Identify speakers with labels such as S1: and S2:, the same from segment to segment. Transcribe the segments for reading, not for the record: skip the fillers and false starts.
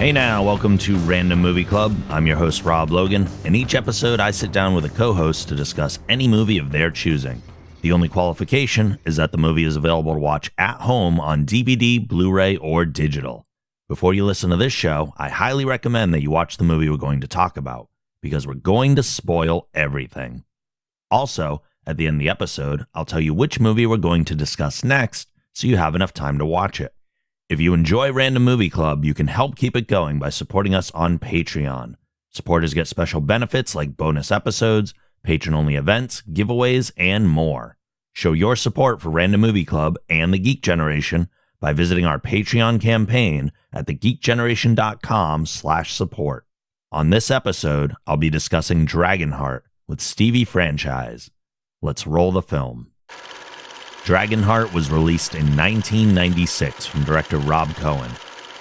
S1: Hey now, welcome to Random Movie Club. I'm your host, Rob Logan. In each episode, I sit down with a co-host to discuss any movie of their choosing. The only qualification is that the movie is available to watch at home on DVD, Blu-ray, or digital. Before you listen to this show, I highly recommend that you watch the movie we're going to talk about, because we're going to spoil everything. Also, at the end of the episode, I'll tell you which movie we're going to discuss next, so you have enough time to watch it. If you enjoy Random Movie Club, you can help keep it going by supporting us on Patreon. Supporters get special benefits like bonus episodes, patron-only events, giveaways, and more. Show your support for Random Movie Club and the Geek Generation by visiting our Patreon campaign at thegeekgeneration.com/support. On this episode, I'll be discussing DragonHeart with Stevie Franchise. Let's roll the film. DragonHeart was released in 1996 from director Rob Cohen.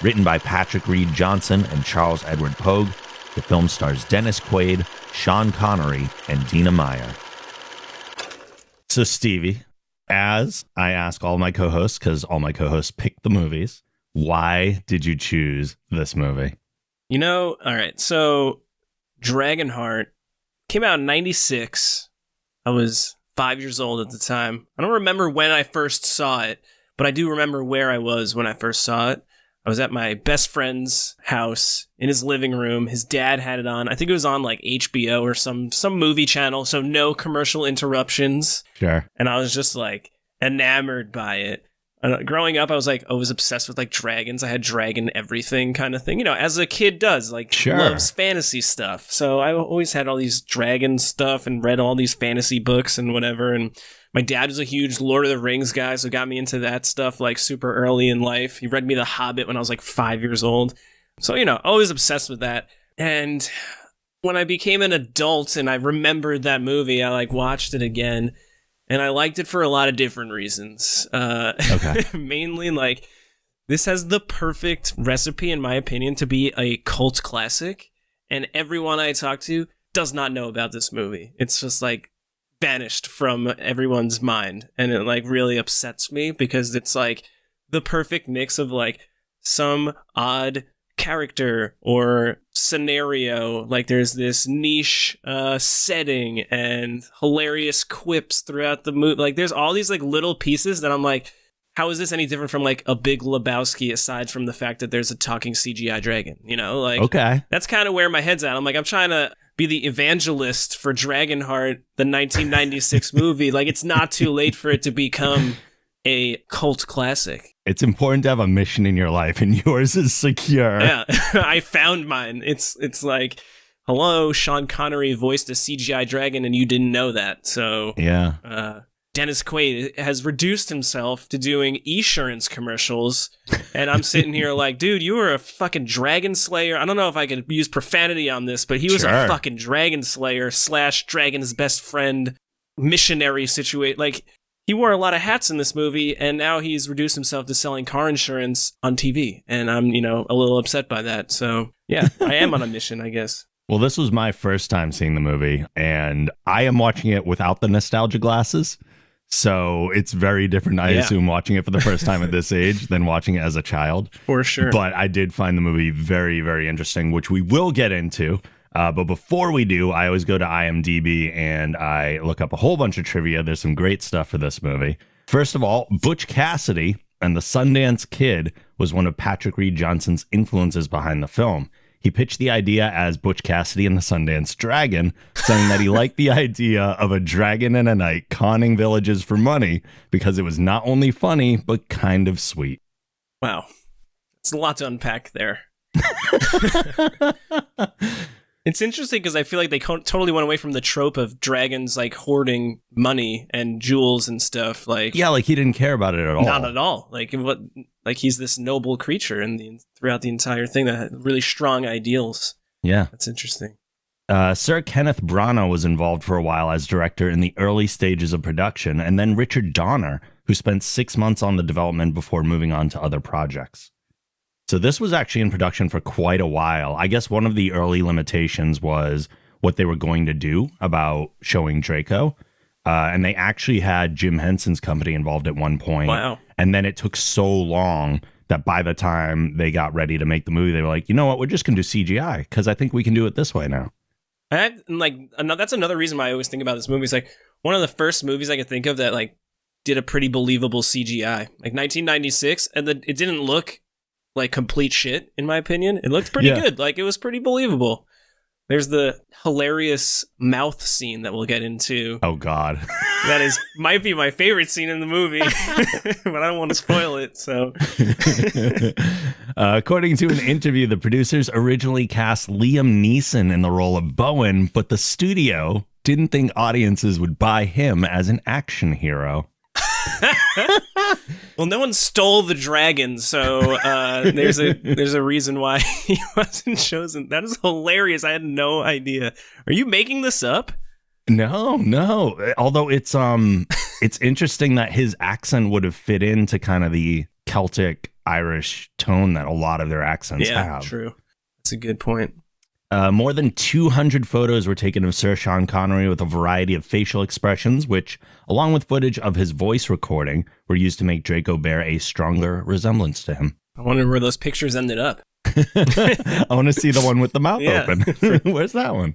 S1: Written by Patrick Reed Johnson and Charles Edward Pogue, the film stars Dennis Quaid, Sean Connery, and Dina Meyer. So Stevie, as I ask all my co-hosts, because all my co-hosts picked the movies, why did you choose this movie?
S2: All right, so DragonHeart came out in 96. I was 5 years old at the time. I don't remember when I first saw it, but I do remember where I was when I first saw it. I was at my best friend's house in his living room. His dad had it on. I think it was on like HBO or some movie channel, so no commercial interruptions.
S1: Sure.
S2: And I was just like enamored by it. Growing up, I was always obsessed with like dragons. I had dragon everything kind of thing, as a kid does, loves fantasy stuff. So I always had all these dragon stuff and read all these fantasy books and whatever. And my dad was a huge Lord of the Rings guy, so got me into that stuff like super early in life. He read me The Hobbit when I was like 5 years old. So, always obsessed with that. And when I became an adult and I remembered that movie, I watched it again. And I liked it for a lot of different reasons.
S1: Okay.
S2: Mainly, this has the perfect recipe, in my opinion, to be a cult classic. And everyone I talk to does not know about this movie. It's just, vanished from everyone's mind. And it, really upsets me because it's, the perfect mix of, some odd character or scenario. There's this niche setting and hilarious quips throughout the movie. There's all these little pieces that I'm like, how is this any different from a Big Lebowski aside from the fact that there's a talking CGI dragon?
S1: Okay,
S2: that's kind of where my head's at. I'm I'm trying to be the evangelist for DragonHeart, the 1996 movie. It's not too late for it to become a cult classic.
S1: It's important to have a mission in your life, and yours is secure.
S2: Yeah, I found mine. It's hello, Sean Connery voiced a CGI dragon, and you didn't know that. So
S1: yeah,
S2: Dennis Quaid has reduced himself to doing Esurance commercials, and I'm sitting here dude, you were a fucking dragon slayer. I don't know if I could use profanity on this, but he was a fucking dragon slayer / dragon's best friend missionary situation. He wore a lot of hats in this movie, and now he's reduced himself to selling car insurance on TV. And I'm, a little upset by that. So, yeah, I am on a mission, I guess.
S1: Well, this was my first time seeing the movie, and I am watching it without the nostalgia glasses. So it's very different, I assume, watching it for the first time at this age than watching it as a child.
S2: For sure.
S1: But I did find the movie very, very interesting, which we will get into. But before we do, I always go to IMDb and I look up a whole bunch of trivia. There's some great stuff for this movie. First of all, Butch Cassidy and the Sundance Kid was one of Patrick Reed Johnson's influences behind the film. He pitched the idea as Butch Cassidy and the Sundance Dragon, saying that he liked the idea of a dragon and a knight conning villages for money because it was not only funny, but kind of sweet.
S2: Wow. It's a lot to unpack there. It's interesting because I feel like they totally went away from the trope of dragons hoarding money and jewels and stuff.
S1: He didn't care about it at all.
S2: Not at all. He's this noble creature throughout the entire thing that had really strong ideals.
S1: Yeah,
S2: that's interesting.
S1: Sir Kenneth Branagh was involved for a while as director in the early stages of production, and then Richard Donner, who spent 6 months on the development before moving on to other projects. So this was actually in production for quite a while. I guess one of the early limitations was what they were going to do about showing Draco. And they actually had Jim Henson's company involved at one point.
S2: Wow.
S1: And then it took so long that by the time they got ready to make the movie, they were like, you know what, we're just going to do CGI because I think we can do it this way now.
S2: That's another reason why I always think about this movie. It's like one of the first movies I could think of that like did a pretty believable CGI. Like 1996, and it didn't look like complete shit, in my opinion. It looked pretty good. Like, it was pretty believable. There's the hilarious mouth scene that we'll get into.
S1: Oh, God.
S2: That might be my favorite scene in the movie, but I don't want to spoil it, so.
S1: According to an interview, the producers originally cast Liam Neeson in the role of Bowen, but the studio didn't think audiences would buy him as an action hero.
S2: Well, no one stole the dragon, so there's a reason why he wasn't chosen. That is hilarious. I had no idea. Are you making this up?
S1: No. Although it's interesting that his accent would have fit into kind of the Celtic Irish tone that a lot of their accents have.
S2: Yeah, true. That's a good point.
S1: More than 200 photos were taken of Sir Sean Connery with a variety of facial expressions, which, along with footage of his voice recording, were used to make Draco bear a stronger resemblance to him.
S2: I wonder where those pictures ended up.
S1: I want to see the one with the mouth open. Where's that one?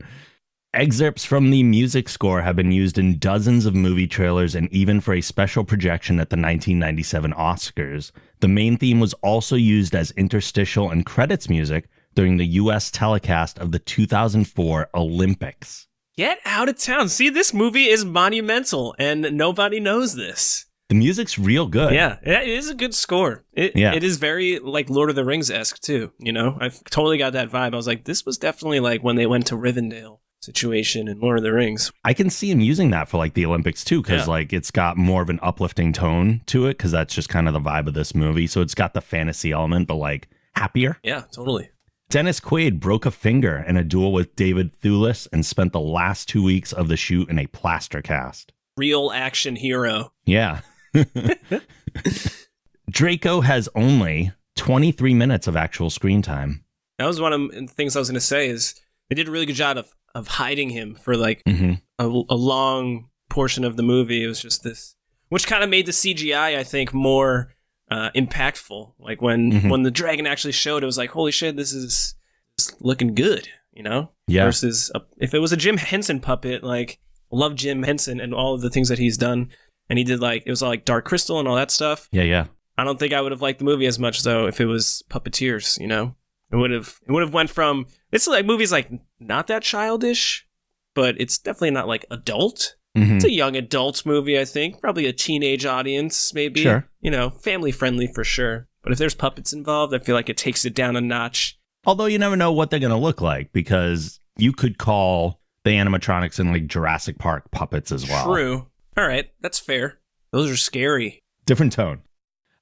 S1: Excerpts from the music score have been used in dozens of movie trailers and even for a special projection at the 1997 Oscars. The main theme was also used as interstitial and credits music during the U.S. telecast of the 2004 Olympics.
S2: Get out of town. See, this movie is monumental, and nobody knows this.
S1: The music's real good.
S2: Yeah, it is a good score. It is very, like, Lord of the Rings-esque, too, you know? I totally got that vibe. I was like, this was definitely, like, when they went to Rivendell situation in Lord of the Rings.
S1: I can see him using that for, like, the Olympics, too, because, like, it's got more of an uplifting tone to it, because that's just kind of the vibe of this movie. So it's got the fantasy element, but, like, happier.
S2: Yeah, totally.
S1: Dennis Quaid broke a finger in a duel with David Thewlis and spent the last 2 weeks of the shoot in a plaster cast.
S2: Real action hero.
S1: Yeah. Draco has only 23 minutes of actual screen time.
S2: That was one of the things I was going to say is they did a really good job of hiding him for like a long portion of the movie. It was just this, which kind of made the CGI, I think, more impactful. Like when the dragon actually showed, it was like, holy shit, this is looking good, you know?
S1: Yeah.
S2: Versus if it was a Jim Henson puppet, like, I love Jim Henson and all of the things that he's done. And he did like, it was all like Dark Crystal and all that stuff.
S1: Yeah.
S2: I don't think I would have liked the movie as much though if it was puppeteers, you know? It would have went from, it's like movies like not that childish, but it's definitely not like adult. It's a young adult movie, I think. Probably a teenage audience, maybe.
S1: Sure.
S2: You know, family friendly for sure. But if there's puppets involved, I feel like it takes it down a notch.
S1: Although you never know what they're going to look like, because you could call the animatronics in like Jurassic Park puppets as well.
S2: True. All right, that's fair. Those are scary.
S1: Different tone.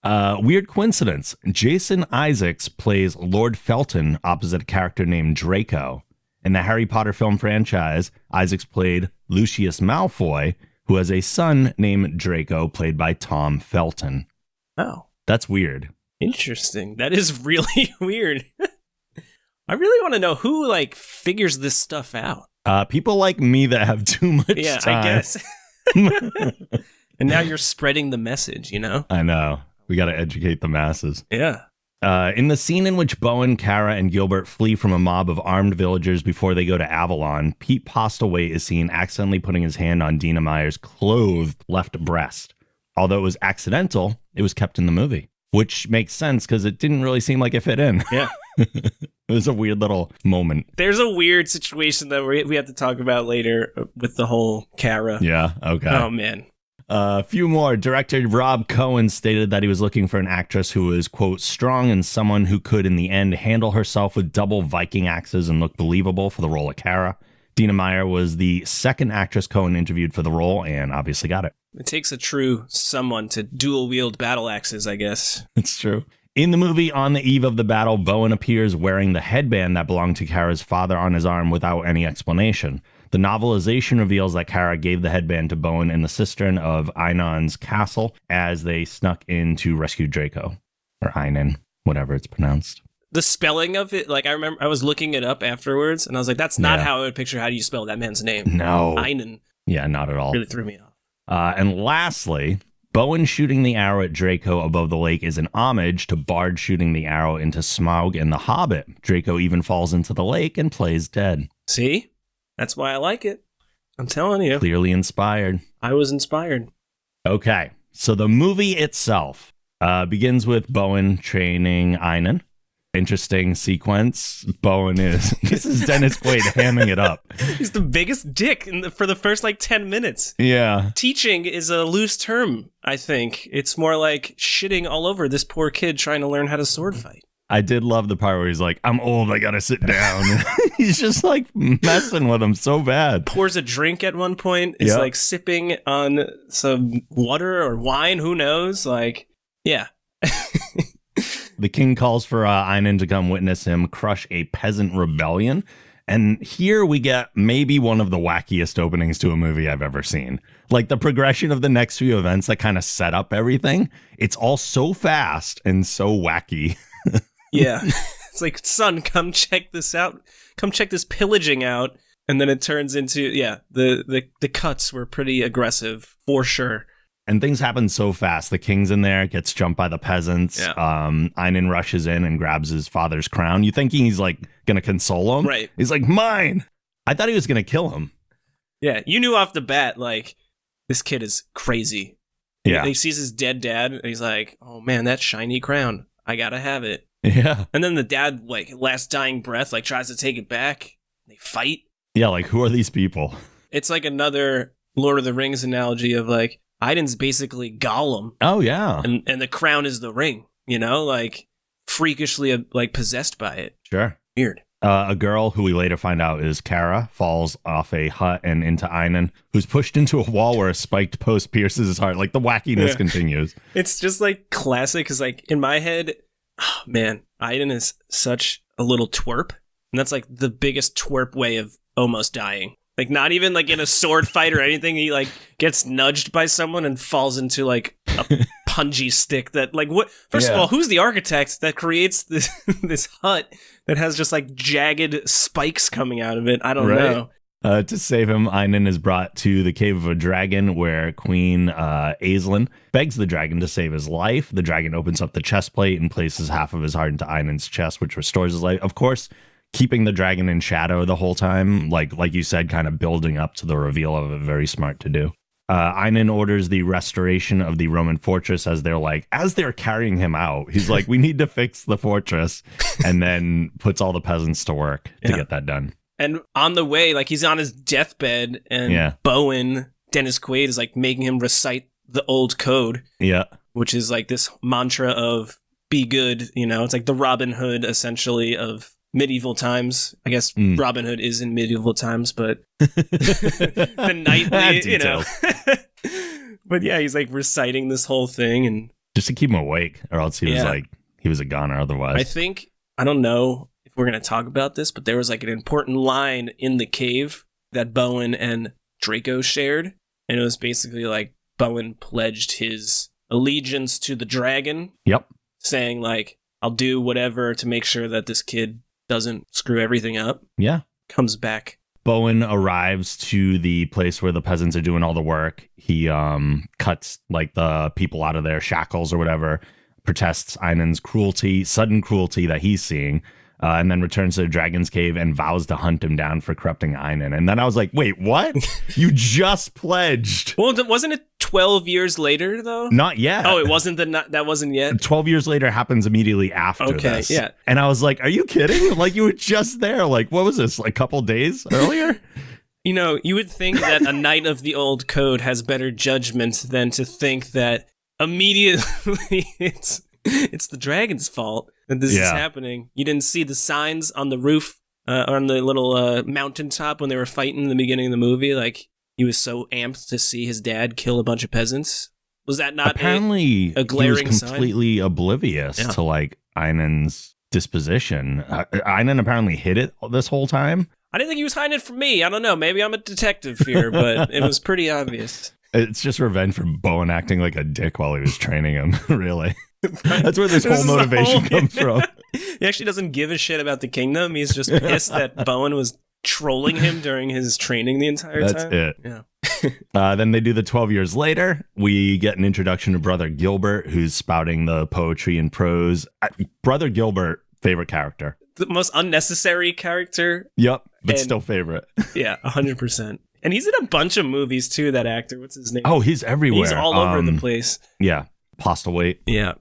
S1: Weird coincidence. Jason Isaacs plays Lord Felton opposite a character named Draco. In the Harry Potter film franchise, Isaacs played Lucius Malfoy, who has a son named Draco, played by Tom Felton.
S2: Oh.
S1: That's weird.
S2: Interesting. That is really weird. I really want to know who, like, figures this stuff out.
S1: People like me that have too much time.
S2: Yeah, I guess. And now you're spreading the message, you know?
S1: I know. We got to educate the masses.
S2: Yeah.
S1: In the scene in which Bowen, Kara, and Gilbert flee from a mob of armed villagers before they go to Avalon, Pete Postlewaite is seen accidentally putting his hand on Dina Meyer's clothed left breast. Although it was accidental, it was kept in the movie, which makes sense because it didn't really seem like it fit in.
S2: Yeah.
S1: It was a weird little moment.
S2: There's a weird situation that we have to talk about later with the whole Kara.
S1: Yeah, okay.
S2: Oh, man.
S1: A few more. Director Rob Cohen stated that he was looking for an actress who was, quote, strong and someone who could, in the end, handle herself with double Viking axes and look believable for the role of Kara. Dina Meyer was the second actress Cohen interviewed for the role and obviously got it.
S2: It takes a true someone to dual-wield battle axes, I guess.
S1: It's true. In the movie, on the eve of the battle, Bowen appears wearing the headband that belonged to Kara's father on his arm without any explanation. The novelization reveals that Kara gave the headband to Bowen in the cistern of Einon's castle as they snuck in to rescue Draco. Or Einon, whatever it's pronounced.
S2: The spelling of it, like, I remember I was looking it up afterwards, and I was like, that's not how I would picture how do you spell that man's name.
S1: No.
S2: Einon.
S1: Yeah, not at all.
S2: Really threw me off.
S1: And lastly, Bowen shooting the arrow at Draco above the lake is an homage to Bard shooting the arrow into Smaug in The Hobbit. Draco even falls into the lake and plays dead.
S2: See? That's why I like it. I'm telling you.
S1: Clearly inspired.
S2: I was inspired.
S1: Okay, so the movie itself begins with Bowen training Einan. Interesting sequence. This is Dennis Quaid hamming it up.
S2: He's the biggest dick for the first 10 minutes.
S1: Yeah.
S2: Teaching is a loose term, I think. It's more like shitting all over this poor kid trying to learn how to sword fight.
S1: I did love the part where he's like, I'm old, I gotta sit down. He's just messing with him so bad.
S2: Pours a drink at one point. Is sipping on some water or wine. Who knows? Yeah.
S1: The king calls for Einan to come witness him crush a peasant rebellion. And here we get maybe one of the wackiest openings to a movie I've ever seen. The progression of the next few events that kind of set up everything. It's all so fast and so wacky.
S2: Yeah. It's like, son, come check this out. Come check this pillaging out. And then it turns into, the cuts were pretty aggressive, for sure.
S1: And things happen so fast. The king's in there, gets jumped by the peasants.
S2: Yeah.
S1: Einan rushes in and grabs his father's crown. You thinking he's gonna console him?
S2: Right.
S1: He's like, mine. I thought he was gonna kill him.
S2: Yeah, you knew off the bat, this kid is crazy.
S1: Yeah.
S2: He sees his dead dad, and he's like, oh man, that shiny crown. I gotta have it.
S1: Yeah.
S2: And then the dad, last dying breath, tries to take it back. They fight.
S1: Yeah, who are these people?
S2: It's another Lord of the Rings analogy of Aiden's basically Gollum.
S1: Oh, yeah.
S2: And the crown is the ring, freakishly possessed by it.
S1: Sure.
S2: Weird.
S1: A girl who we later find out is Kara falls off a hut and into Einan, who's pushed into a wall where a spiked post pierces his heart. The wackiness continues.
S2: It's just classic, because in my head, oh man, Einan is such a little twerp. And that's the biggest twerp way of almost dying. Not even in a sword fight or anything. He gets nudged by someone and falls into a punji stick that what? First of all, who's the architect that creates this this hut that has just jagged spikes coming out of it? I don't know.
S1: To save him, Einan is brought to the cave of a dragon where Queen Aislinn begs the dragon to save his life. The dragon opens up the chest plate and places half of his heart into Einan's chest, which restores his life. Of course, keeping the dragon in shadow the whole time, like you said, kind of building up to the reveal of it. Very smart to do. Einan orders the restoration of the Roman fortress as they're carrying him out. He's like, we need to fix the fortress, and then puts all the peasants to work to get that done.
S2: And on the way, he's on his deathbed, and Bowen, Dennis Quaid, is making him recite the old code. Yeah. Which is this mantra of be good, It's the Robin Hood, essentially, of medieval times. I guess Robin Hood is in medieval times, but the knightly, But yeah, he's reciting this whole thing, and
S1: just to keep him awake, or else he was he was a goner otherwise.
S2: I don't know if we're going to talk about this, but there was an important line in the cave that Bowen and Draco shared, and it was basically Bowen pledged his allegiance to the dragon.
S1: Yep.
S2: Saying I'll do whatever to make sure that this kid doesn't screw everything up.
S1: Yeah.
S2: Comes back.
S1: Bowen arrives to the place where the peasants are doing all the work. He cuts the people out of their shackles or whatever, protests Einan's sudden cruelty that he's seeing, and then returns to the dragon's cave and vows to hunt him down for corrupting Einan. And then I was like, wait, what? You just pledged.
S2: Well, wasn't it 12 years later, though?
S1: Not yet.
S2: Oh, it wasn't that wasn't yet?
S1: 12 years later happens immediately after this.
S2: Yeah.
S1: And I was like, are you kidding? You were just there. What was this, a couple days earlier?
S2: You would think that a knight of the old code has better judgment than to think that immediately it's the dragon's fault that this is happening. You didn't see the signs on the roof, on the little mountaintop when they were fighting in the beginning of the movie. He was so amped to see his dad kill a bunch of peasants. Was that not
S1: apparently
S2: a glaring
S1: he was completely
S2: sign?
S1: Oblivious to Einan's disposition. Einan apparently hid it this whole time.
S2: I didn't think he was hiding it from me. I don't know. Maybe I'm a detective here, but it was pretty obvious.
S1: It's just revenge for Bowen acting like a dick while he was training him, really. That's where this whole motivation comes from.
S2: He actually doesn't give a shit about the kingdom. He's just pissed that Bowen was trolling him during his training the entire time.
S1: That's it.
S2: Yeah.
S1: Then they do the 12 years later. We get an introduction to Brother Gilbert, who's spouting the poetry and prose. Brother Gilbert, favorite character.
S2: The most unnecessary character.
S1: Yep, but
S2: And-
S1: still favorite.
S2: Yeah, 100%. And he's in a bunch of movies too, that actor. What's his name?
S1: Oh, he's everywhere.
S2: He's all over the place.
S1: Yeah, Postlewaite.
S2: Yeah.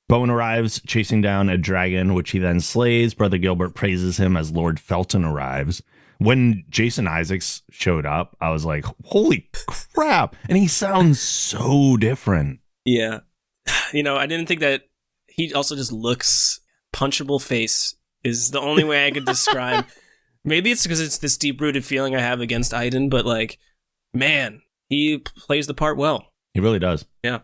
S1: Bowen arrives, chasing down a dragon, which he then slays. Brother Gilbert praises him as Lord Felton arrives. When Jason Isaacs showed up, I was like, holy crap. And he sounds so different.
S2: Yeah. I didn't think that he also just looks punchable face is the only way I could describe. Maybe it's because it's this deep-rooted feeling I have against Aiden, but man, he plays the part well.
S1: He really does.
S2: Yeah.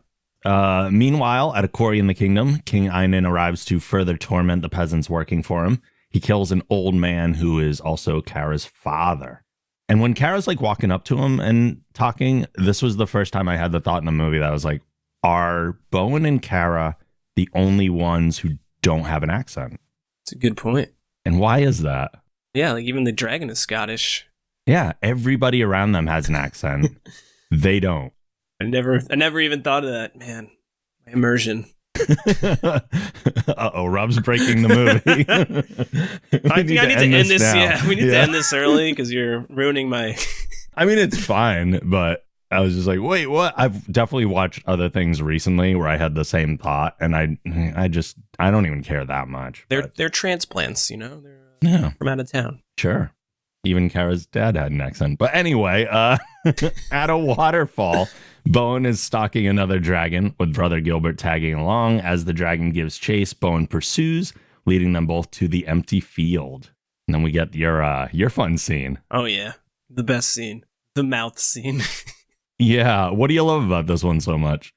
S1: Meanwhile, at a quarry in the kingdom, King Einan arrives to further torment the peasants working for him. He kills an old man who is also Kara's father. And when Kara's walking up to him and talking, this was the first time I had the thought in the movie that I was like, are Bowen and Kara the only ones who don't have an accent?
S2: It's a good point.
S1: And why is that?
S2: Yeah, even the dragon is Scottish.
S1: Yeah, everybody around them has an accent. They don't.
S2: I never even thought of that, man. My immersion.
S1: Uh-oh, Rob's breaking the movie.
S2: I think I need to end this.
S1: now.
S2: Yeah, we need to end this early because you're ruining my.
S1: I mean, it's fine, but I was just like, wait, what? I've definitely watched other things recently where I had the same thought, and I don't even care that much.
S2: They're transplants, They're
S1: Yeah,
S2: from out of town.
S1: sure. Even Kara's dad had an accent. But anyway, at a waterfall, Bowen is stalking another dragon with Brother Gilbert tagging along. As the dragon gives chase, Bowen pursues, leading them both to the empty field. And then we get your fun scene.
S2: Oh yeah, the best scene, the mouth scene.
S1: Yeah, what do you love about this one so much?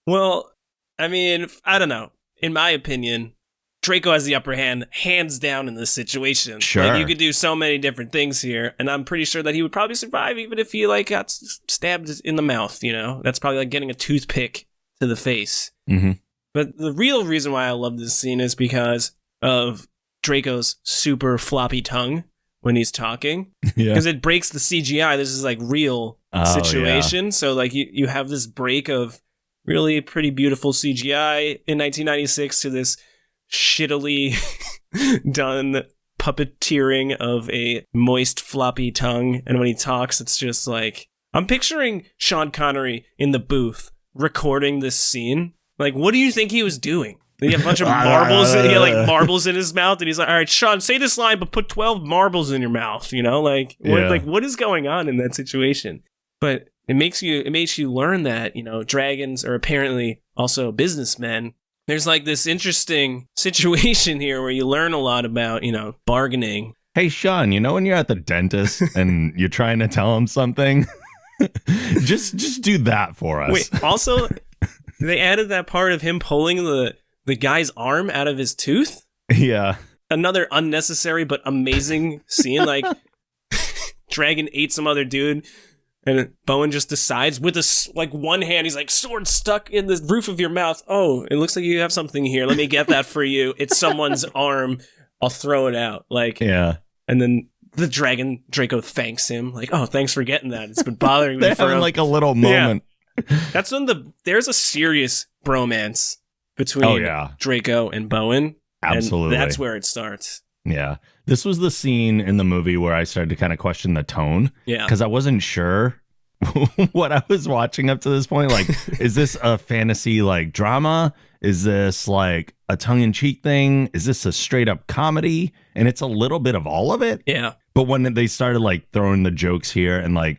S2: Well, I mean, I don't know. In my opinion, Draco has the upper hand, hands down, in this situation.
S1: Sure.
S2: You could do so many different things here, and I'm pretty sure that he would probably survive even if he got stabbed in the mouth. That's probably like getting a toothpick to the face.
S1: Mm-hmm.
S2: But the real reason why I love this scene is because of Draco's super floppy tongue when he's talking,
S1: Yeah.
S2: because it breaks the CGI. This is real situation. So you have this break of really pretty beautiful CGI in 1996 to this shittily done puppeteering of a moist floppy tongue, and when he talks, it's just I'm picturing Sean Connery in the booth recording this scene. What do you think he was doing? He had a bunch of marbles. He had marbles in his mouth, and he's like, "All right, Sean, say this line, but put 12 marbles in your mouth." What is going on in that situation? But it makes you learn that dragons are apparently also businessmen. There's this interesting situation here where you learn a lot about, bargaining.
S1: Hey, Sean, when you're at the dentist and you're trying to tell him something, just do that for us.
S2: Wait, also, they added that part of him pulling the guy's arm out of his tooth.
S1: Yeah.
S2: Another unnecessary but amazing scene. Dragon ate some other dude. And Bowen just decides with one hand, he's sword stuck in the roof of your mouth. Oh, it looks like you have something here. Let me get that for you. It's someone's arm. I'll throw it out.
S1: Yeah.
S2: And then the Draco thanks him. Oh, thanks for getting that. It's been bothering me
S1: They're
S2: for
S1: having a little moment.
S2: Yeah. That's when there's a serious bromance between Draco and Bowen.
S1: Absolutely.
S2: And that's where it starts.
S1: Yeah. This was the scene in the movie where I started to kind of question the tone.
S2: Yeah.
S1: Because I wasn't sure what I was watching up to this point. Is this a fantasy drama? Is this a tongue-in-cheek thing? Is this a straight up comedy? And it's a little bit of all of it.
S2: Yeah.
S1: But when they started throwing the jokes here and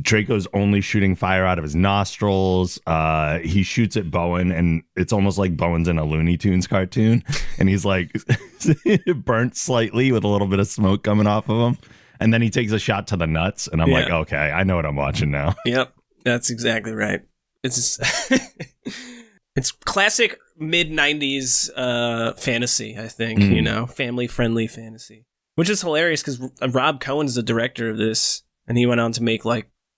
S1: Draco's only shooting fire out of his nostrils. He shoots at Bowen, and it's almost like Bowen's in a Looney Tunes cartoon, and he's burnt slightly with a little bit of smoke coming off of him. And then he takes a shot to the nuts, and I'm like, okay, I know what I'm watching now.
S2: Yep, that's exactly right. It's it's classic mid-90s fantasy, I think, family-friendly fantasy. Which is hilarious because Rob Cohen's the director of this, and he went on to make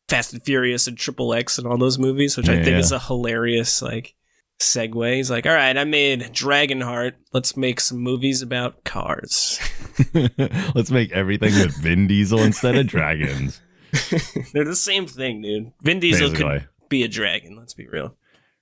S2: Fast and Furious and Triple X and all those movies, which I think is a hilarious segue. He's like, all right, I made DragonHeart. Let's make some movies about cars.
S1: Let's make everything with Vin Diesel instead of dragons.
S2: They're the same thing, dude. Vin Diesel
S1: Basically.
S2: could be a dragon. Let's be real.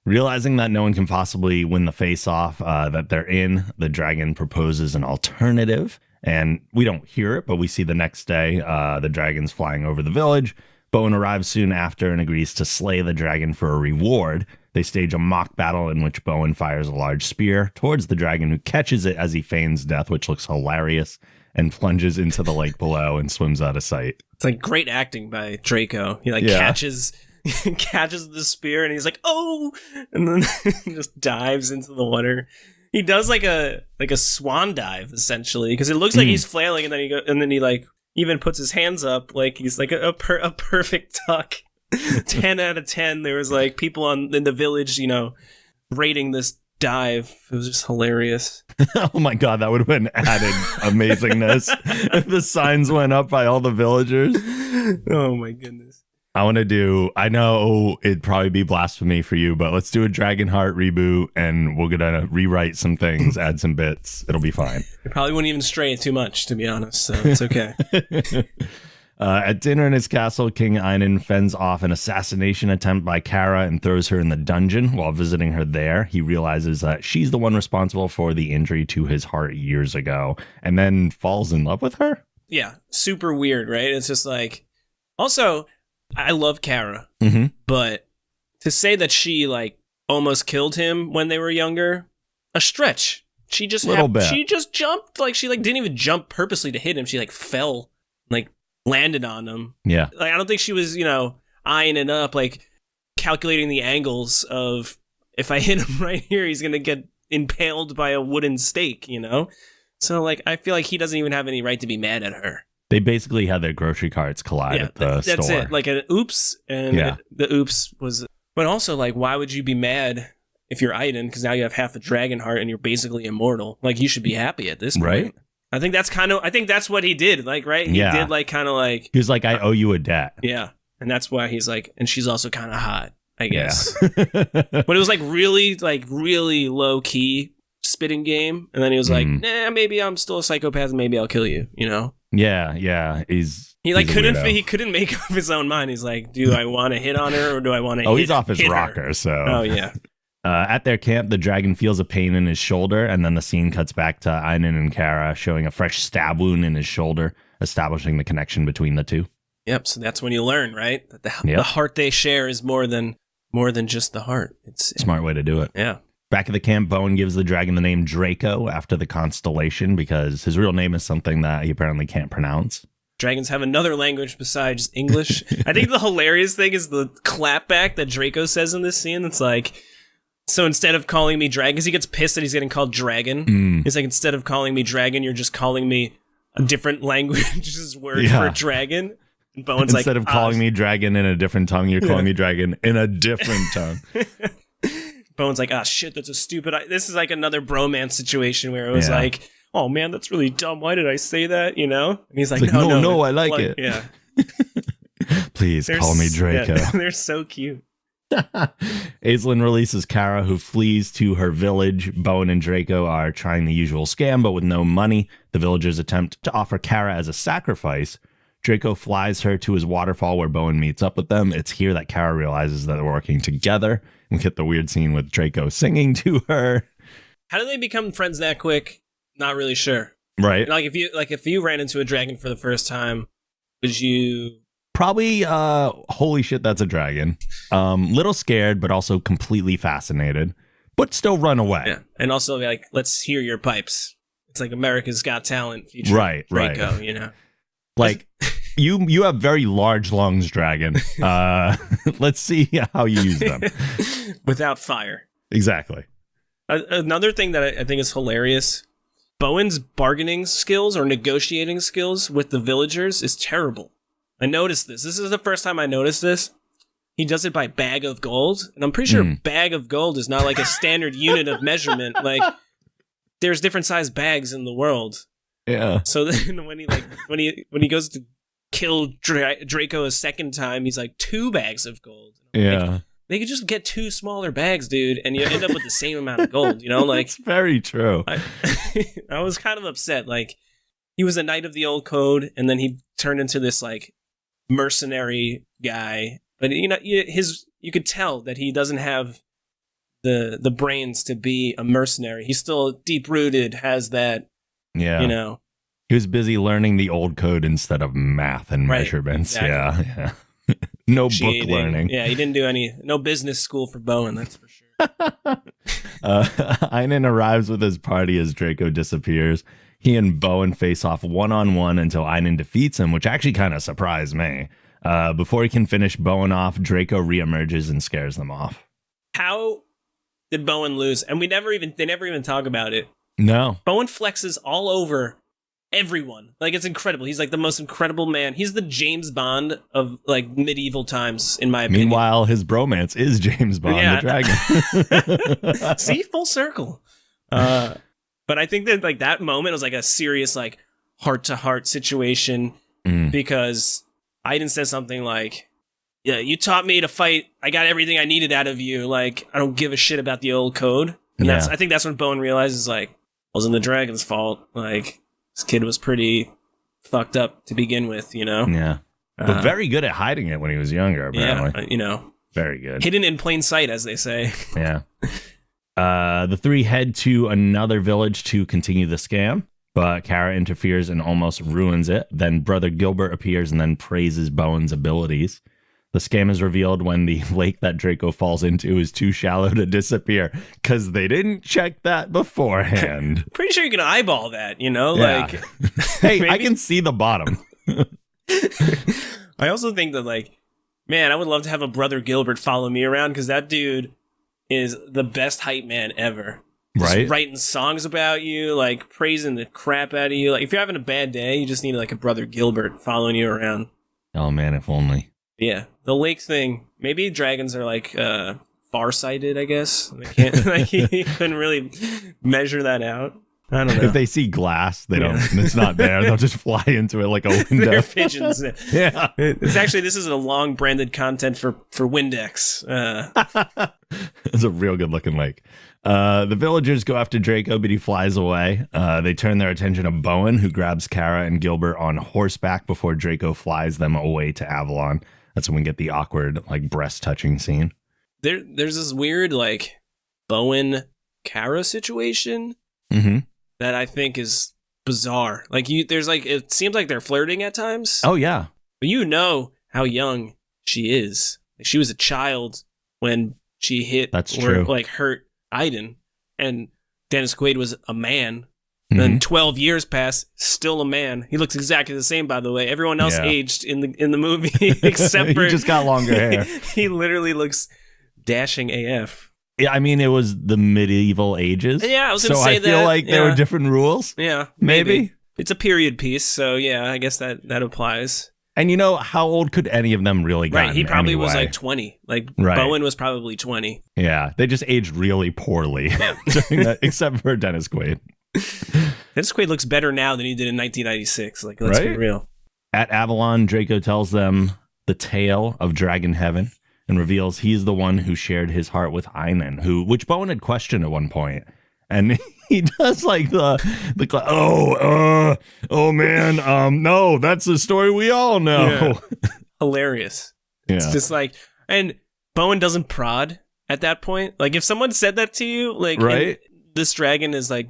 S1: Realizing that no one can possibly win the face-off that they're in, the dragon proposes an alternative. And we don't hear it, but we see the next day the dragon's flying over the village. Bowen arrives soon after and agrees to slay the dragon for a reward. They stage a mock battle in which Bowen fires a large spear towards the dragon, who catches it as he feigns death, which looks hilarious, and plunges into the lake below and swims out of sight.
S2: It's like great acting by Draco. He catches the spear and he's like, oh, and then just dives into the water. He does like a swan dive essentially, because it looks like he's flailing, and then he like even puts his hands up like he's like a perfect tuck. 10 out of 10. There was like people in the village, rating this dive. It was just hilarious.
S1: Oh my god, that would have been added amazingness if the signs went up by all the villagers.
S2: Oh my goodness.
S1: I know it'd probably be blasphemy for you, but let's do a DragonHeart reboot and we're gonna rewrite some things, add some bits. It'll be fine.
S2: It probably wouldn't even stray too much, to be honest, so it's okay.
S1: At dinner in his castle, King Einan fends off an assassination attempt by Kara and throws her in the dungeon. While visiting her there, he realizes that she's the one responsible for the injury to his heart years ago, and then falls in love with her.
S2: Yeah, super weird, right? It's just like... Also, I love Kara, but to say that she like almost killed him when they were younger, a stretch. She just she just jumped, like she like didn't even jump purposely to hit him. She like fell, like landed on him.
S1: Yeah.
S2: Like I don't think she was, eyeing it up, like calculating the angles of if I hit him right here, he's gonna get impaled by a wooden stake, So like I feel like he doesn't even have any right to be mad at her.
S1: They basically had their grocery carts collide at the store.
S2: That's it. Like an oops, and the oops was... But also, like, why would you be mad if you're Aiden? Because now you have half a dragon heart and you're basically immortal. Like, you should be happy at this point.
S1: Right?
S2: I think that's what he did, like, right? He did, like, kind of like...
S1: He was like, I owe you a debt.
S2: Yeah. And that's why he's like... And she's also kind of hot, I guess. Yeah. But it was, like, really low-key spitting game. And then he was like, nah, maybe I'm still a psychopath and maybe I'll kill you,
S1: Yeah.
S2: He couldn't make up his own mind. He's like, do I want to hit on her or do I want to
S1: he's off his rocker,
S2: her?
S1: so.
S2: Oh, yeah.
S1: At their camp, the dragon feels a pain in his shoulder, and then the scene cuts back to Einan and Kara showing a fresh stab wound in his shoulder, establishing the connection between the two.
S2: Yep, so that's when you learn, right? That the heart they share is more than just the heart. It's
S1: smart way to do it.
S2: Yeah.
S1: Back at the camp, Bowen gives the dragon the name Draco after the constellation because his real name is something that he apparently can't pronounce.
S2: Dragons have another language besides English. I think the hilarious thing is the clapback that Draco says in this scene. It's like, so instead of calling me dragon, because he gets pissed that he's getting called dragon. He's like, instead of calling me dragon, you're just calling me a different language's word for dragon. And Bowen's
S1: instead of calling me dragon in a different tongue, you're calling me dragon in a different tongue.
S2: Bowen's like, shit, that's a stupid... This is like another bromance situation where it was like, oh man, that's really dumb. Why did I say that? And he's like, no,
S1: I like it.
S2: Yeah.
S1: Please call me Draco.
S2: Yeah, they're so cute.
S1: Aislinn releases Kara, who flees to her village. Bowen and Draco are trying the usual scam, but with no money. The villagers attempt to offer Kara as a sacrifice. Draco flies her to his waterfall where Bowen meets up with them. It's here that Kara realizes that they're working together. We get the weird scene with Draco singing to her.
S2: How do they become friends that quick? Not really sure.
S1: Right.
S2: Like if you ran into a dragon for the first time, would you...
S1: Probably, holy shit, that's a dragon. Little scared, but also completely fascinated, but still run away.
S2: Yeah, and also be like, let's hear your pipes. It's like America's Got Talent featuring Draco,
S1: Like, you have very large lungs, dragon. Let's see how you use them.
S2: Without fire.
S1: Exactly.
S2: Another thing that I think is hilarious, Bowen's bargaining skills or negotiating skills with the villagers is terrible. I noticed this. This is the first time I noticed this. He does it by bag of gold. And I'm pretty sure bag of gold is not like a standard unit of measurement. Like, there's different size bags in the world.
S1: Yeah.
S2: So then when he goes to kill Draco a second time, he's like 2 bags of gold.
S1: Yeah.
S2: Like, they could just get 2 smaller bags, dude, and you end up with the same amount of gold, like.
S1: It's very true.
S2: I was kind of upset. Like, he was a knight of the old code, and then he turned into this like mercenary guy, but you could tell that he doesn't have the brains to be a mercenary. He's still deep rooted, has that,
S1: Yeah. He was busy learning the old code instead of math and measurements.
S2: Exactly.
S1: Yeah. No book learning.
S2: Yeah, he didn't do no business school for Bowen, that's for sure.
S1: Einan arrives with his party as Draco disappears. He and Bowen face off one-on-one until Einan defeats him, which actually kind of surprised me. Before he can finish Bowen off, Draco reemerges and scares them off.
S2: How did Bowen lose? And they never even talk about it.
S1: No.
S2: Bowen flexes all over everyone. Like, it's incredible. He's like the most incredible man. He's the James Bond of like medieval times, in my opinion.
S1: Meanwhile, his bromance is James Bond, the dragon.
S2: See, full circle. But I think that like that moment was like a serious like heart-to-heart situation because Aiden says something like, "Yeah, you taught me to fight. I got everything I needed out of you. Like, I don't give a shit about the old code." And I think that's when Bowen realizes like, it wasn't the dragon's fault. Like, this kid was pretty fucked up to begin with,
S1: Yeah. But very good at hiding it when he was younger, apparently.
S2: Yeah,
S1: Very good.
S2: Hidden in plain sight, as they say.
S1: Yeah. The three head to another village to continue the scam, but Kara interferes and almost ruins it. Then Brother Gilbert appears and then praises Bowen's abilities. The scam is revealed when the lake that Draco falls into is too shallow to disappear, because they didn't check that beforehand.
S2: Pretty sure you can eyeball that,
S1: Yeah.
S2: Like,
S1: hey, maybe? I can see the bottom.
S2: I also think that, like, man, I would love to have a Brother Gilbert follow me around, because that dude is the best hype man ever.
S1: Right?
S2: Just writing songs about you, like, praising the crap out of you. Like, if you're having a bad day, you just need, like, a Brother Gilbert following you around.
S1: Oh, man, if only.
S2: Yeah, the lake thing. Maybe dragons are like farsighted, I guess. They can't. Like, he couldn't really measure that out. I don't know.
S1: If they see glass, they don't. It's not there. They'll just fly into it like a window.
S2: They're pigeons.
S1: Yeah.
S2: It's actually, this is a long branded content for Windex.
S1: It's a real good looking lake. The villagers go after Draco, but he flies away. They turn their attention to Bowen, who grabs Kara and Gilbert on horseback before Draco flies them away to Avalon. That's when we get the awkward, like, breast touching scene.
S2: There's this weird, like, Bowen Kara situation that I think is bizarre. Like, there's like, it seems like they're flirting at times.
S1: Oh yeah,
S2: but how young she is. She was a child when she hit like hurt Aiden, and Dennis Quaid was a man. Then 12 years pass, still a man. He looks exactly the same, by the way. Everyone else aged in the movie except for
S1: he just got longer hair.
S2: He literally looks dashing AF.
S1: Yeah, I mean, it was the medieval ages.
S2: Yeah, I was going to say that.
S1: So I feel like there were different rules.
S2: Yeah,
S1: maybe.
S2: It's a period piece, so yeah, I guess that applies.
S1: And how old could any of them really get?
S2: Right, he probably was like 20. Like, Bowen was probably 20.
S1: Yeah, they just aged really poorly, except for Dennis Quaid.
S2: Dennis Quaid looks better now than he did in 1996. Like, let's be real.
S1: At Avalon, Draco tells them the tale of Dragon Heaven and reveals he's the one who shared his heart with Einan, which Bowen had questioned at one point. And he does like no, that's the story we all know.
S2: Yeah. Hilarious.
S1: Yeah.
S2: It's just like, and Bowen doesn't prod at that point. Like, if someone said that to you, like, this dragon is like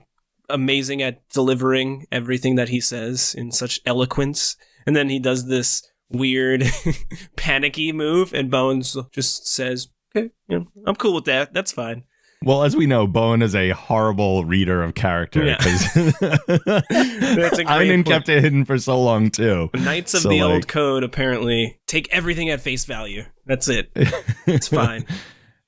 S2: amazing at delivering everything that he says in such eloquence, and then he does this weird panicky move, and Bowen just says, okay, I'm cool with that, that's fine.
S1: Well, as we know, Bowen is a horrible reader of character.
S2: Yeah. That's a great
S1: Einan kept it hidden for so long too.
S2: The Knights of the Old Code apparently take everything at face value. That's it. It's fine.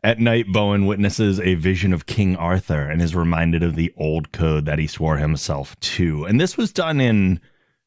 S1: At night, Bowen witnesses a vision of King Arthur and is reminded of the old code that he swore himself to. And this was done in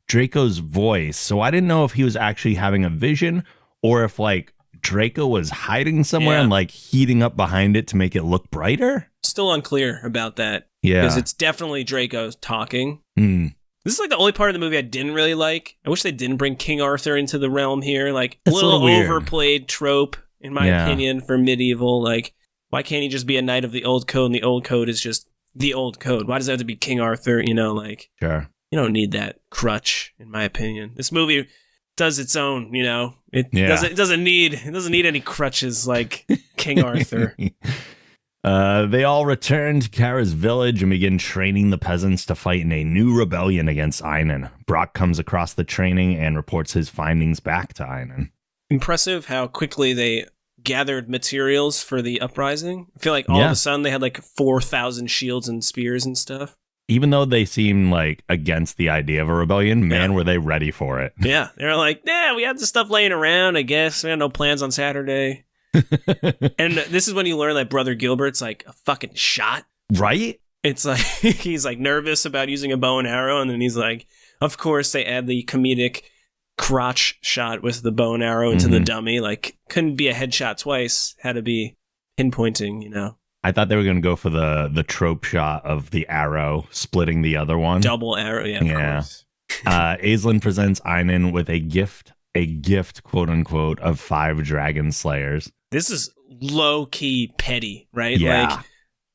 S1: Draco's voice, so I didn't know if he was actually having a vision or if, like, Draco was hiding somewhere and, like, heating up behind it to make it look brighter.
S2: Still unclear about that.
S1: Yeah.
S2: Because it's definitely Draco talking.
S1: Mm.
S2: This is, like, the only part of the movie I didn't really like. I wish they didn't bring King Arthur into the realm here. Like, a little overplayed trope, in my opinion, for medieval. Like, why can't he just be a knight of the old code, and the old code is just the old code? Why does it have to be King Arthur? Like,
S1: sure.
S2: You don't need that crutch, in my opinion. This movie does its own, It doesn't need any crutches like King Arthur.
S1: They all return to Kara's village and begin training the peasants to fight in a new rebellion against Einan. Brock comes across the training and reports his findings back to Einan.
S2: Impressive how quickly they gathered materials for the uprising. I feel like all of a sudden they had like 4,000 shields and spears and stuff.
S1: Even though they seem like against the idea of a rebellion, man, were they ready for it.
S2: Yeah, they were like, we had this stuff laying around, I guess. We had no plans on Saturday. And this is when you learn that Brother Gilbert's like a fucking shot.
S1: Right?
S2: It's like, he's like nervous about using a bow and arrow, and then he's like, of course, they add the comedic crotch shot with the bow and arrow into the dummy. Like, couldn't be a headshot twice, had to be pinpointing,
S1: I thought they were going to go for the trope shot of the arrow splitting the other one.
S2: Double arrow, of course.
S1: Aislinn presents Einan with a gift, quote unquote, of 5 dragon slayers.
S2: This is low-key petty, right?
S1: Yeah.
S2: Like,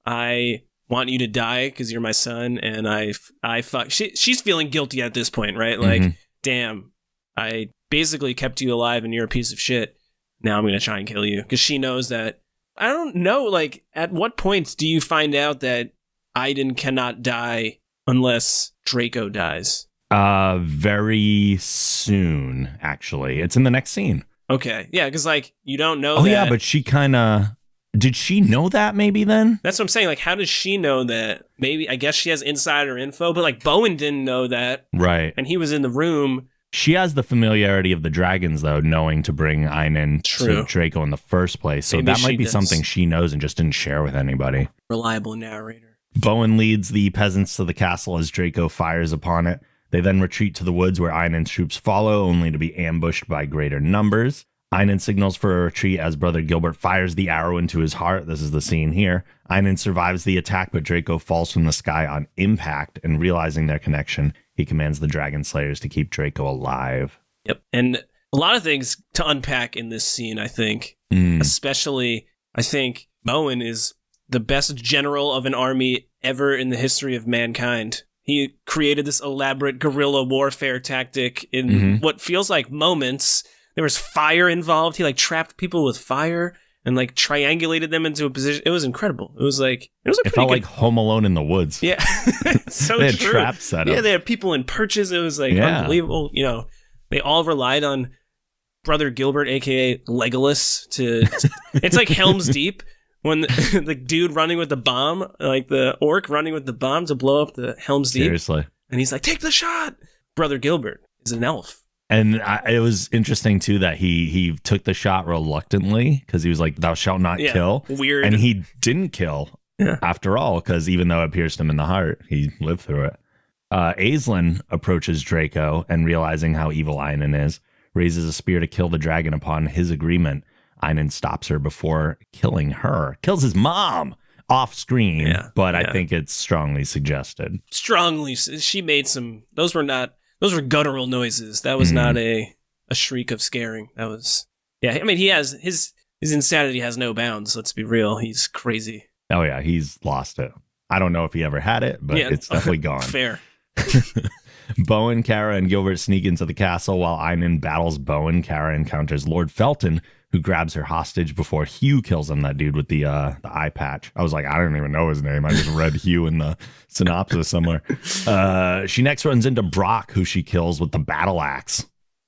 S2: I want you to die because you're my son, and I fuck. She's feeling guilty at this point, right? Like, damn, I basically kept you alive and you're a piece of shit. Now I'm going to try and kill you. Because she knows that, I don't know, like, at what point do you find out that Aiden cannot die unless Draco dies?
S1: Very soon, actually. It's in the next scene.
S2: Okay. Yeah, because, like, you don't know that.
S1: Oh, yeah, but she kind of... Did she know that maybe then?
S2: That's what I'm saying. Like, how does she know that? Maybe, I guess she has insider info, but, like, Bowen didn't know that.
S1: Right.
S2: And he was in the room.
S1: She has the familiarity of the dragons, though, knowing to bring Einan to Draco in the first place. So
S2: Maybe
S1: that might be
S2: does.
S1: something she knows and just didn't share with anybody.
S2: Reliable narrator.
S1: Bowen leads the peasants to the castle as Draco fires upon it. They then retreat to the woods where Einan's troops follow, only to be ambushed by greater numbers. Einan signals for a retreat as Brother Gilbert fires the arrow into his heart. This is the scene here. Einan survives the attack, but Draco falls from the sky on impact, and realizing their connection, he commands the Dragon Slayers to keep Draco alive.
S2: Yep. And a lot of things to unpack in this scene, I think. Especially, I think Bowen is the best general of an army ever in the history of mankind. He created this elaborate guerrilla warfare tactic in what feels like moments. There was fire involved. He like trapped people with fire and like triangulated them into a position. It was incredible. It was like it
S1: felt like Home Alone in the woods.
S2: Yeah, it's so
S1: they had
S2: true.
S1: traps set up.
S2: Yeah, they had people in perches. It was like unbelievable. They all relied on Brother Gilbert, aka Legolas, to. It's like Helm's Deep when the dude running with the bomb, like the orc running with the bomb to blow up the Helm's Deep.
S1: Seriously,
S2: and he's like, "Take the shot." Brother Gilbert is an elf.
S1: And it was interesting, too, that he took the shot reluctantly because he was like, thou shalt not kill.
S2: Weird.
S1: And he didn't kill after all, because even though it pierced him in the heart, he lived through it. Aislinn approaches Draco and, realizing how evil Einan is, raises a spear to kill the dragon. Upon his agreement, Einan stops her before killing her. Kills his mom off screen, but I think it's strongly suggested. Strongly.
S2: She made some... Those were guttural noises. That was not a shriek of scaring. That was... Yeah, I mean, he has... His insanity has no bounds, let's be real. He's crazy.
S1: Oh, yeah, he's lost it. I don't know if he ever had it, but it's definitely gone.
S2: Fair.
S1: Bowen, Kara, and Gilbert sneak into the castle while Einan battles Bowen. Kara encounters Lord Felton, who grabs her hostage before Hugh kills him, that dude with the eye patch. I was like, I don't even know his name. I just read Hugh in the synopsis somewhere. She next runs into Brock, who she kills with the battle axe.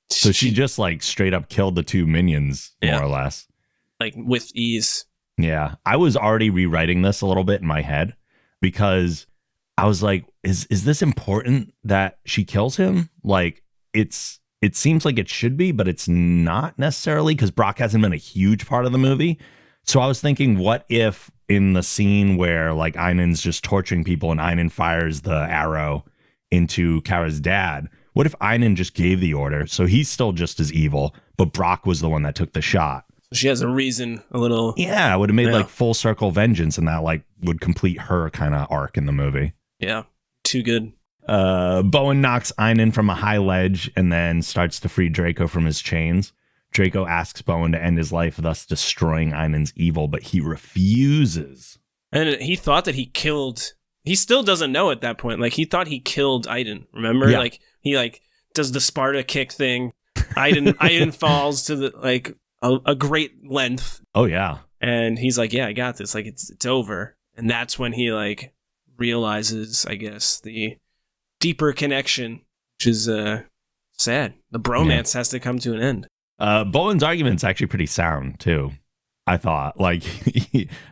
S1: So she just like straight up killed the 2 minions, more or less.
S2: Like with ease.
S1: Yeah. I was already rewriting this a little bit in my head because I was like, is this important that she kills him? Like, it seems like it should be, but it's not necessarily, because Brock hasn't been a huge part of the movie. So I was thinking, what if in the scene where like Einan's just torturing people and Einan fires the arrow into Kara's dad, what if Einan just gave the order? So he's still just as evil, but Brock was the one that took the shot.
S2: So she has a reason, a little...
S1: Yeah, it would have made like full circle vengeance, and that like would complete her kind of arc in the movie.
S2: Yeah, too good.
S1: Bowen knocks Einan from a high ledge and then starts to free Draco from his chains. Draco asks Bowen to end his life, thus destroying Einan's evil, but he refuses.
S2: And he thought that he killed... He still doesn't know at that point. Like, he thought he killed Aiden, remember?
S1: Yeah.
S2: Like, he, like, does the Sparta kick thing, Aiden falls to the like a great length.
S1: Oh yeah.
S2: And he's like, yeah, I got this. Like it's over. And that's when he like realizes, I guess, the deeper connection, which is sad. The bromance has to come to an end.
S1: Bowen's argument's actually pretty sound too. I thought, like,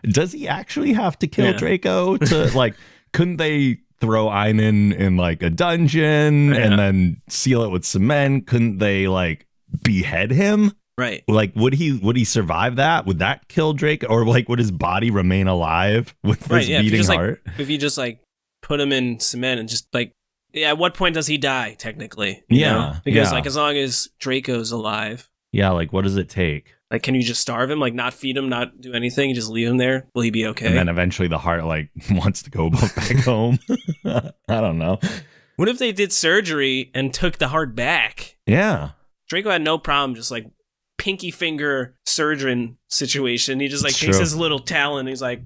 S1: does he actually have to kill Draco to like? Couldn't they throw Einen in like a dungeon and then seal it with cement? Couldn't they like behead him?
S2: Right.
S1: Like, would he survive that? Would that kill Draco, or like would his body remain alive with this beating heart?
S2: Like, if you just like put him in cement and just like, at what point does he die? Technically, you know? Because like as long as Draco's alive.
S1: Yeah, like what does it take?
S2: Like, can you just starve him? Like, not feed him, not do anything? You just leave him there? Will he be okay?
S1: And then eventually the heart, like, wants to go back home. I don't know.
S2: What if they did surgery and took the heart back?
S1: Yeah.
S2: Draco had no problem just, like, pinky finger surgeon situation. He just, like, takes his little talon and he's, like,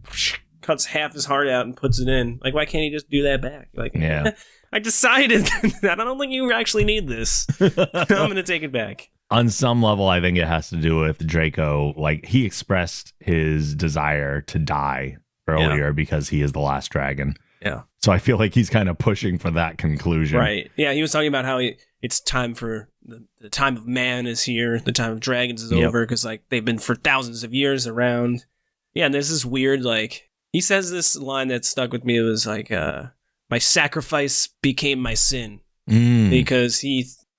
S2: cuts half his heart out and puts it in. Like, why can't he just do that back? Like,
S1: yeah.
S2: I decided that I don't think you actually need this. I'm going to take it back.
S1: On some level, I think it has to do with Draco. Like, he expressed his desire to die earlier because he is the last dragon.
S2: Yeah.
S1: So I feel like he's kind of pushing for that conclusion.
S2: Right. Yeah, he was talking about how it's time for the time of man is here. The time of dragons is over because, like, they've been for thousands of years around. Yeah, and there's this weird, like, he says this line that stuck with me. It was like, my sacrifice became my sin. Because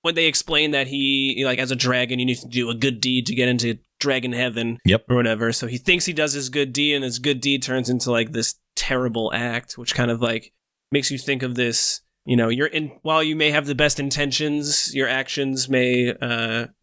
S2: when they explain that he, like, as a dragon, you need to do a good deed to get into dragon heaven or whatever. So he thinks he does his good deed, and his good deed turns into, like, this terrible act, which kind of, like, makes you think of this, you know, while you may have the best intentions, your actions may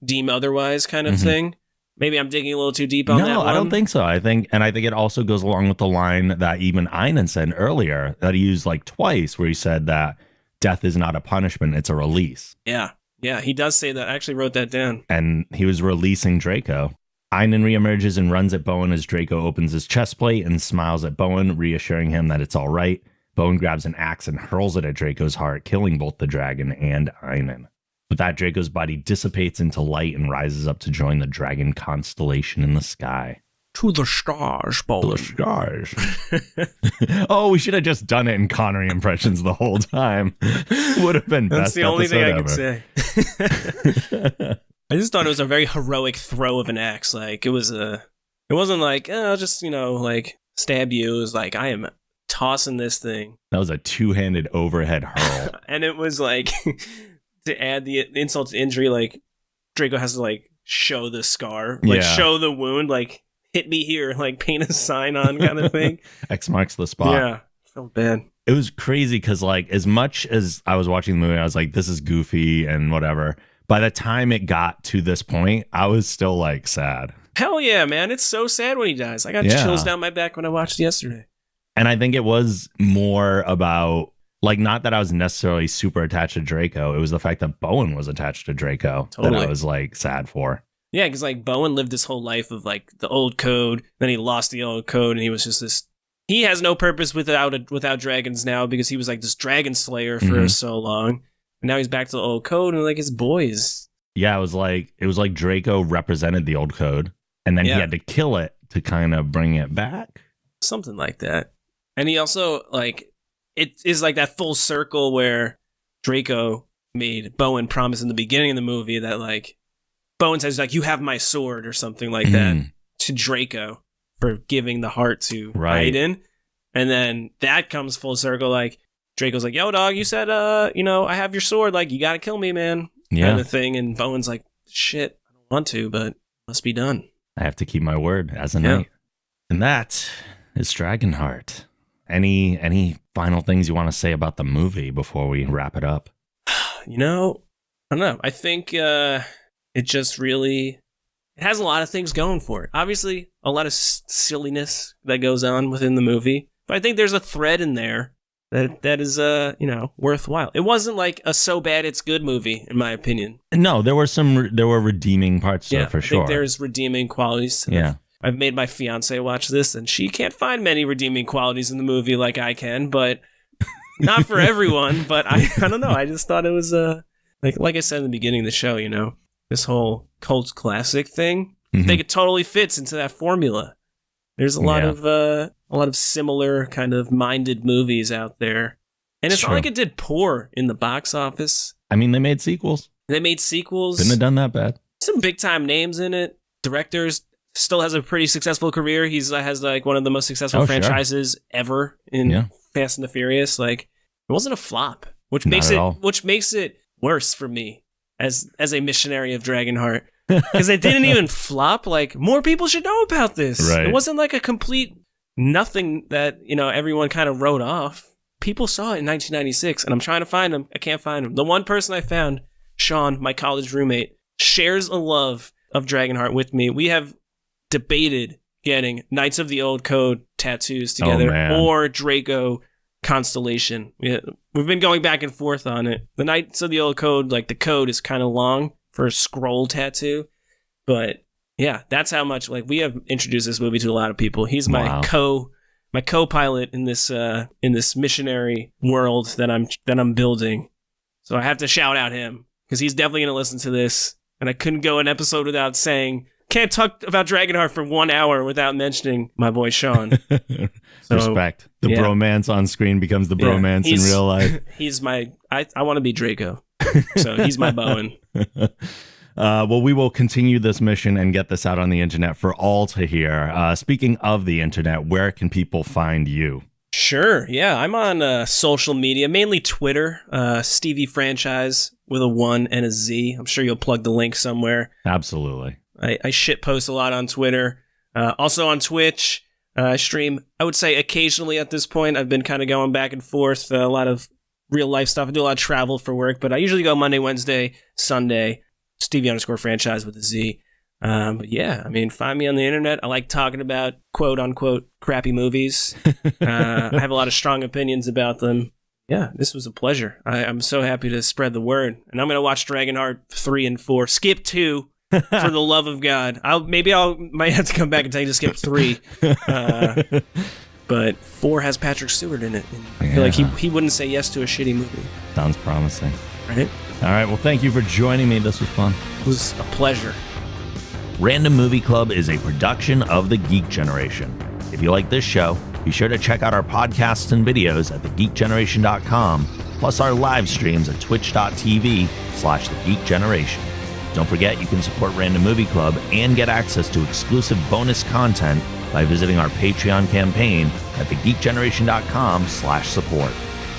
S2: deem otherwise kind of thing. Maybe I'm digging a little too deep on that one.
S1: No, I don't think so. I think it also goes along with the line that even Einen said earlier that he used, like, twice, where he said that death is not a punishment, it's a release.
S2: Yeah. Yeah, he does say that. I actually wrote that down.
S1: And he was releasing Draco. Einen reemerges and runs at Bowen as Draco opens his chest plate and smiles at Bowen, reassuring him that it's all right. Bowen grabs an axe and hurls it at Draco's heart, killing both the dragon and Einen. With that, Draco's body dissipates into light and rises up to join the dragon constellation in the sky.
S2: To the stars, Bowen.
S1: To the stars. Oh, we should have just done it in Connery impressions the whole time. Would have been best.
S2: That's the only thing I
S1: ever.
S2: could say. I just thought it was a very heroic throw of an axe. Like, it wasn't like, I'll just, you know, like, stab you. It was like, I am tossing this thing.
S1: That was a two-handed overhead hurl.
S2: And it was like, to add the insult to injury, like, Draco has to, like, show the scar, like, show the wound, like, hit me here, like, paint a sign on kind of thing.
S1: X marks the spot.
S2: Yeah, felt bad.
S1: It was crazy because, like, as much as I was watching the movie, I was like, this is goofy and whatever. By the time it got to this point, I was still, like, sad.
S2: Hell yeah, man. It's so sad when he dies. I got chills down my back when I watched it yesterday.
S1: And I think it was more about, like, not that I was necessarily super attached to Draco. It was the fact that Bowen was attached to Draco that I was, like, sad for.
S2: Yeah, because, like, Bowen lived this whole life of, like, the old code. Then he lost the old code, and he was just this... He has no purpose without dragons now because he was, like, this dragon slayer for so long. And now he's back to the old code, and, like, his boys. Yeah,
S1: it was like Draco represented the old code, and then he had to kill it to kind of bring it back.
S2: Something like that. And he also, like... It is, like, that full circle where Draco made Bowen promise in the beginning of the movie that, like... Bowen says, like, you have my sword or something like that to Draco for giving the heart to Aiden. And then that comes full circle. Like, Draco's like, yo, dog, you said, you know, I have your sword. Like, you got to kill me, man.
S1: Yeah.
S2: Kind of thing. And Bowen's like, shit, I don't want to, but must be done.
S1: I have to keep my word as a knight. And that is DragonHeart. Any final things you want to say about the movie before we wrap it up?
S2: You know, I don't know. I think... It just really, it has a lot of things going for it. Obviously, a lot of silliness that goes on within the movie. But I think there's a thread in there that is, you know, worthwhile. It wasn't like a so bad it's good movie, in my opinion.
S1: No, there were redeeming parts to it, for sure.
S2: I think there's redeeming qualities. I've made my fiance watch this, and she can't find many redeeming qualities in the movie like I can, but not for everyone. But I don't know. I just thought it was, like I said in the beginning of the show, you know. this whole cult classic thing. I think it totally fits into that formula. There's a lot of similar kind of minded movies out there. And it's not like it did poor in the box office.
S1: I mean, they made sequels.
S2: Didn't have done that bad. Some big time names in it. Directors still has a pretty successful career. He has like one of the most successful franchises ever in Fast and the Furious. Like, it wasn't a flop, which makes it worse for me as a missionary of Dragonheart. Because they didn't even flop. Like, more people should know about this. Right. It wasn't like a complete nothing that, everyone kind of wrote off. People saw it in 1996, and I'm trying to find him. I can't find him. The one person I found, Sean, my college roommate, shares a love of Dragonheart with me. We have debated getting Knights of the Old Code tattoos together or Draco Constellation. We've been going back and forth on it. The Knights of the Old Code, like the code is kind of long for a scroll tattoo, but yeah, that's how much like we have introduced this movie to a lot of people. He's my co-pilot in this missionary world that I'm building. So I have to shout out him because he's definitely going to listen to this. And I couldn't go an episode without saying, can't talk about Dragonheart for 1 hour without mentioning my boy Sean.
S1: Respect. The bromance on screen becomes the bromance in real life.
S2: He's I want to be Draco. So he's my Bowen.
S1: Well, we will continue this mission and get this out on the internet for all to hear. Speaking of the internet, where can people find you?
S2: Sure. Yeah, I'm on social media, mainly Twitter, Stevie Franchise with a 1 and a Z. I'm sure you'll plug the link somewhere.
S1: Absolutely.
S2: I shit post a lot on Twitter. Also on Twitch, I stream, I would say occasionally at this point. I've been kind of going back and forth, a lot of real life stuff. I do a lot of travel for work, but I usually go Monday, Wednesday, Sunday, Stevie_Franchise with a Z. But yeah, I mean, find me on the internet. I like talking about quote unquote crappy movies. I have a lot of strong opinions about them. Yeah, this was a pleasure. I'm so happy to spread the word. And I'm going to watch Dragonheart 3 and 4. Skip 2 for the love of God. Might have to come back and tell you to skip 3. But 4 has Patrick Stewart in it. And I feel like he wouldn't say yes to a shitty movie.
S1: Sounds promising.
S2: Right?
S1: All right, well, thank you for joining me. This was fun.
S2: It was a pleasure.
S1: Random Movie Club is a production of the Geek Generation. If you like this show, be sure to check out our podcasts and videos at thegeekgeneration.com, plus our live streams at twitch.tv/thegeekgeneration. Don't forget you can support Random Movie Club and get access to exclusive bonus content by visiting our Patreon campaign at thegeekgeneration.com/support.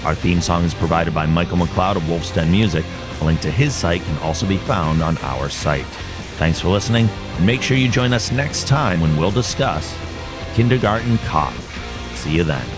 S1: Our theme song is provided by Michael McLeod of Wolf's Den Music. A link to his site can also be found on our site. Thanks for listening, and make sure you join us next time when we'll discuss Kindergarten Cop. See you then.